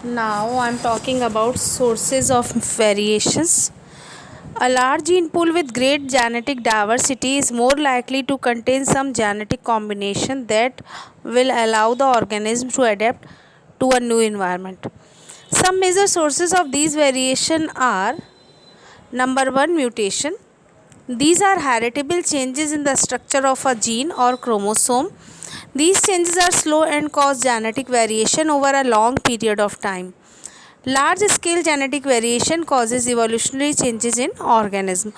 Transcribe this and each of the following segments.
Now I'm talking about sources of variations. A large gene pool with great genetic diversity is more likely to contain some genetic combination that will allow the organism to adapt to a new environment. Some major sources of these variation are: number 1, mutation. These are heritable changes in the structure of a gene or chromosome. These changes are slow and cause genetic variation over a long period of time. Large scale genetic variation causes evolutionary changes in organism.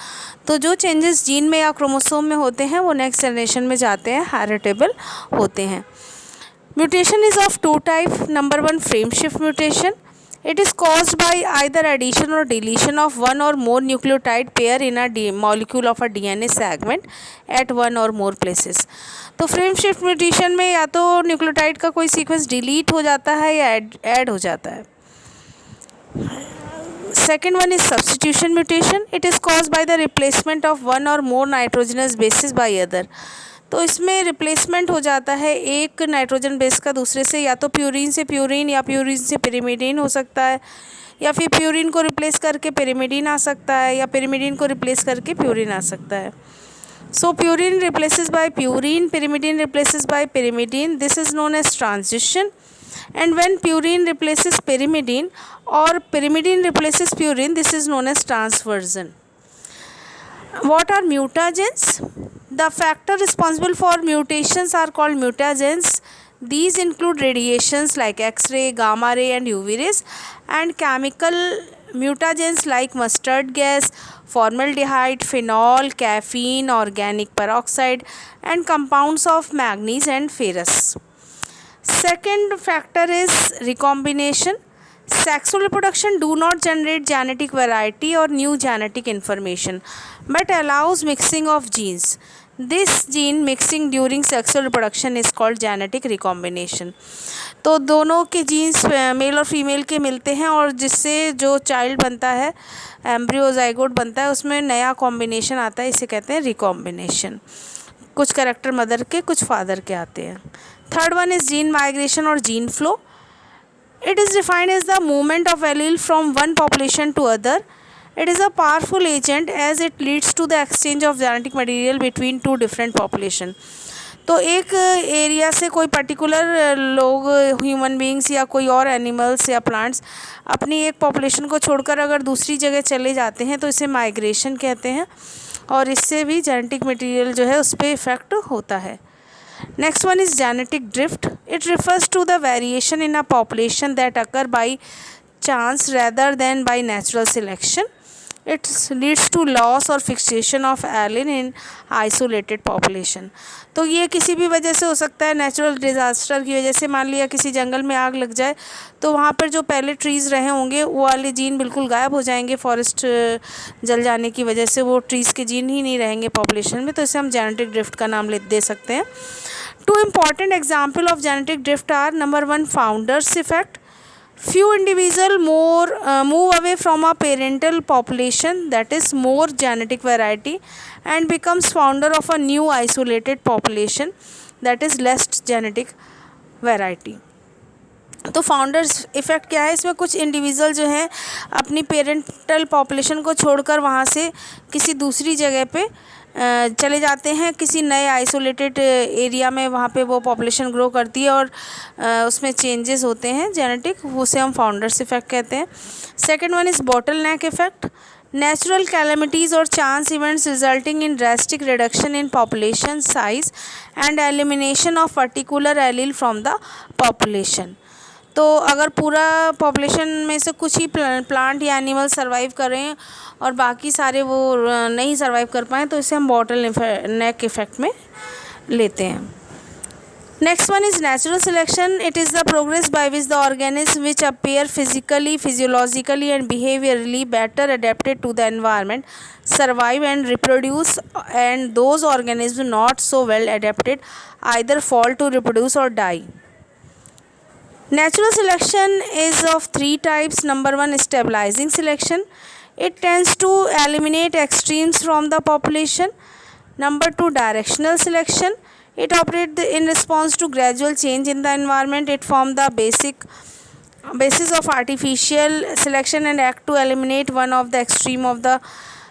तो जो changes gene में या chromosome में होते हैं वो next generation में जाते हैं, हेरिटेबल होते हैं। Mutation is of two type. Number 1, frame shift mutation. It is caused by either addition or deletion of one or more nucleotide pair in a molecule of a DNA segment at one or more places. तो frame shift mutation में या तो nucleotide का कोई sequence delete हो जाता है या ऐड हो जाता है। Second one is substitution mutation. It is caused by the replacement of one or more nitrogenous bases by other. तो इसमें रिप्लेसमेंट हो जाता है एक नाइट्रोजन बेस का दूसरे से, या तो प्यूरिन से प्यूरिन या प्यूरिन से पिरिमिडीन हो सकता है, या फिर प्यूरिन को रिप्लेस करके पिरिमिडीन आ सकता है, या पिरिमिडीन को रिप्लेस करके प्यूरिन आ सकता है। So purine replaces by purine, pyrimidine replaces by pyrimidine. This is known as transition. And when purine replaces pyrimidine or pyrimidine replaces purine, this is known as transversion. What are mutagens? The factor responsible for mutations are called mutagens. These include radiations like X-ray, gamma ray and UV rays, and chemical mutagens like mustard gas, formaldehyde, phenol, caffeine, organic peroxide, and compounds of manganese and ferrous. Second factor is recombination. Sexual reproduction do not generate genetic variety or new genetic information, but allows mixing of genes. This gene mixing during sexual reproduction is called genetic recombination. तो दोनों के jeans mail और female के मिलते हैं और जिससे जो चाइल्ड बनता है, एम्ब्रियो ज़ाइगोट बनता है, उसमें नया कॉम्बिनेशन आता है, इसे कहते हैं रिकॉम्बिनेशन। कुछ कैरेक्टर मदर के कुछ फादर के आते हैं। Third one is gene migration और gene flow. It is defined as the movement of allele from one population to other. It is a powerful agent as it leads to the exchange of genetic material between two different population. तो एक area से कोई particular लोग, human beings या कोई और animals या plants अपनी एक पॉपुलेशन को छोड़कर अगर दूसरी जगह चले जाते हैं तो इसे माइग्रेशन कहते हैं, और इससे भी जेनेटिक मटेरियल जो है उस पर इफ़ेक्ट होता है। Next one is genetic drift. It refers to the variation in a population that occur by chance rather than by natural selection. It leads to loss or fixation of allele in isolated population. तो ये किसी भी वजह से हो सकता है, natural disaster की वजह से। मान लिया किसी जंगल में आग लग जाए तो वहाँ पर जो पहले ट्रीज़ रहे होंगे वो वाले जीन बिल्कुल गायब हो जाएंगे, फॉरेस्ट जल जाने की वजह से वो ट्रीज़ के जीन ही नहीं रहेंगे पॉपुलेशन में, तो इसे हम जेनेटिक ड्रिफ्ट का नाम दे सकते हैं। Two important examples of genetic drift are: number 1, founders effect. Few individuals move away from a parental population, that is more genetic variety, and becomes founder of a new isolated population, that is less genetic variety. तो founders effect क्या है? इसमें कुछ individual जो हैं अपनी parental population को छोड़कर वहाँ से किसी दूसरी जगह पे चले जाते हैं, किसी नए आइसोलेटेड एरिया में, वहाँ पे वो पॉपुलेशन ग्रो करती है और उसमें चेंजेस होते हैं जेनेटिक, उसे हम फाउंडर्स इफ़ेक्ट कहते हैं। Second one is bottle neck effect. Natural calamities or chance events resulting in drastic reduction in population size and elimination of particular allele from the population. तो अगर पूरा पॉपुलेशन में से कुछ ही प्लांट या एनिमल सर्वाइव करें और बाकी सारे वो नहीं सर्वाइव कर पाएँ तो इसे हम बॉटल नेक इफ़ेक्ट में लेते हैं। Next one is natural selection. It is the progress by which the organism which appear physically, physiologically and behaviourally better adapted to the environment survive and reproduce, and those organisms not so well adapted either fall to reproduce or die. Natural selection is of three types. Number 1, stabilizing selection. It tends to eliminate extremes from the population. Number 2, directional selection. It operates in response to gradual change in the environment. It forms the basic basis of artificial selection and act to eliminate one of the extreme of the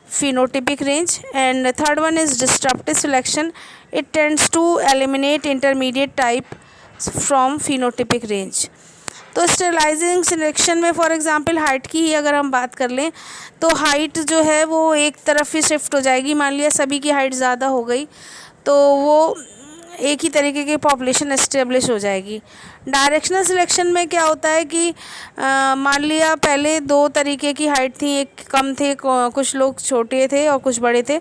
phenotypic range. And the third one is disruptive selection. It tends to eliminate intermediate type from phenotypic range. तो sterilising selection में for example height की ही अगर हम बात कर लें तो height जो है वो एक तरफ ही शिफ्ट हो जाएगी। मान लिया सभी की हाइट ज़्यादा हो गई तो वो एक ही तरीके की पॉपुलेशन एस्टेब्लिश हो जाएगी। डायरेक्शनल सिलेक्शन में क्या होता है कि मान लिया पहले दो तरीके की हाइट थी, एक कम थे, कुछ लोग छोटे थे और कुछ बड़े थे,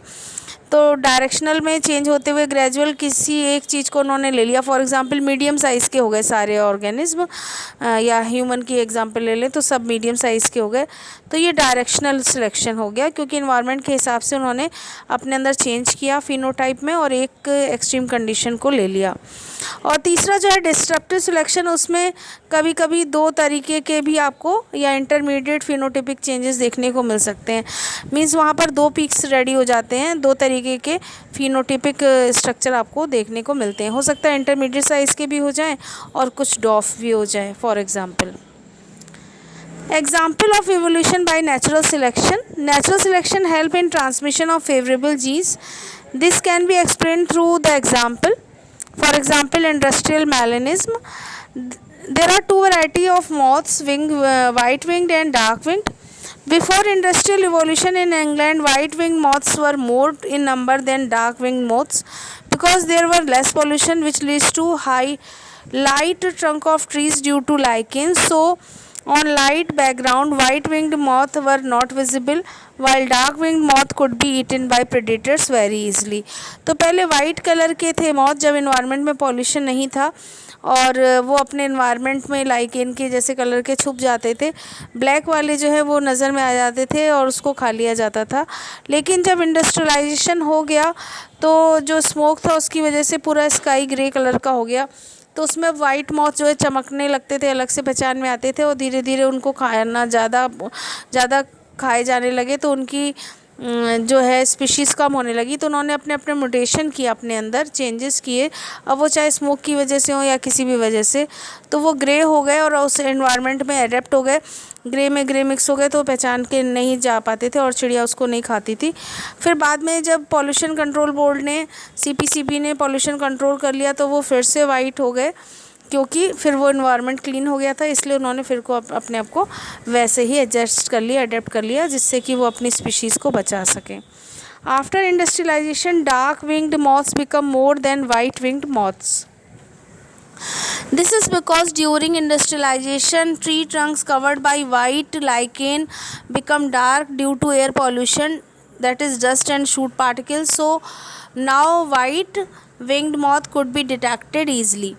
तो डायरेक्शनल में चेंज होते हुए ग्रेजुअल किसी एक चीज़ को उन्होंने ले लिया। फॉर एग्जांपल मीडियम साइज़ के हो गए सारे ऑर्गेनिज्म, या ह्यूमन की एग्जांपल ले लें तो सब मीडियम साइज़ के हो गए, तो ये डायरेक्शनल सिलेक्शन हो गया क्योंकि इन्वायरमेंट के हिसाब से उन्होंने अपने अंदर चेंज किया फिनोटाइप में और एक एक्सट्रीम कंडीशन को ले लिया। और तीसरा जो है डिस्ट्रप्टिव सिलेक्शन, उसमें कभी कभी दो तरीके के भी आपको या इंटरमीडिएट फिनोटिपिक चेंजेस देखने को मिल सकते हैं। मींस वहाँ पर दो पीक्स रेडी हो जाते हैं, दो तरीके के फिनोटिपिक स्ट्रक्चर आपको देखने को मिलते हैं। हो सकता है इंटरमीडिएट साइज़ के भी हो जाएं और कुछ डॉफ भी हो जाएं। For example of evolution by natural selection. Natural selection help in transmission of favorable genes. This can be explained through the example. For example, industrial melanism. There are two varieties of moths, white-winged and dark-winged. Before industrial evolution in England, white-winged moths were more in number than dark-winged moths because there were less pollution, which leads to high light trunk of trees due to lichens. So, on light background, white-winged moths were not visible, while dark-winged moth could be eaten by predators very easily. तो पहले white colour के थे moth जब environment में pollution नहीं था और वो अपने इन्वायरमेंट में लाइकेन के जैसे कलर के छुप जाते थे। ब्लैक वाले जो है वो नज़र में आ जाते थे और उसको खा लिया जाता था। लेकिन जब इंडस्ट्रियलाइजेशन हो गया तो जो स्मोक था उसकी वजह से पूरा स्काई ग्रे कलर का हो गया, तो उसमें वाइट मॉथ जो है चमकने लगते थे, अलग से पहचान में आते थे और धीरे धीरे उनको खाना ज़्यादा खाए जाने लगे तो उनकी जो है स्पीशीज़ कम होने लगी। तो उन्होंने अपने अपने म्यूटेशन किया, अपने अंदर चेंजेस किए, अब वो चाहे स्मोक की वजह से हो या किसी भी वजह से, तो वो ग्रे हो गए और उस एनवायरनमेंट में अडेप्ट हो गए। ग्रे में ग्रे मिक्स हो गए तो पहचान के नहीं जा पाते थे और चिड़िया उसको नहीं खाती थी। फिर बाद में जब पॉल्यूशन कंट्रोल बोर्ड ने CPCB ने पॉल्यूशन कंट्रोल कर लिया तो वो फिर से वाइट हो गए क्योंकि फिर वो इन्वायरमेंट क्लीन हो गया था, इसलिए उन्होंने फिर को अपने आप को वैसे ही एडजस्ट कर लिया, अडेप्ट कर लिया, जिससे कि वो अपनी स्पीशीज़ को बचा सकें। After industrialisation dark winged moths become more than white winged moths. This is because during industrialization, tree trunks covered by white lichen become dark due to air pollution, that is dust and soot particles. So now white winged moth could be detected easily.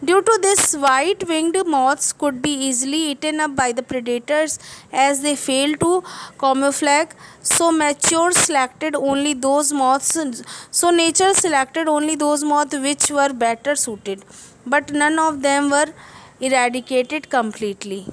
Due to this, white winged moths could be easily eaten up by the predators as they fail to camouflage. So nature selected only those moths which were better suited, but none of them were eradicated completely.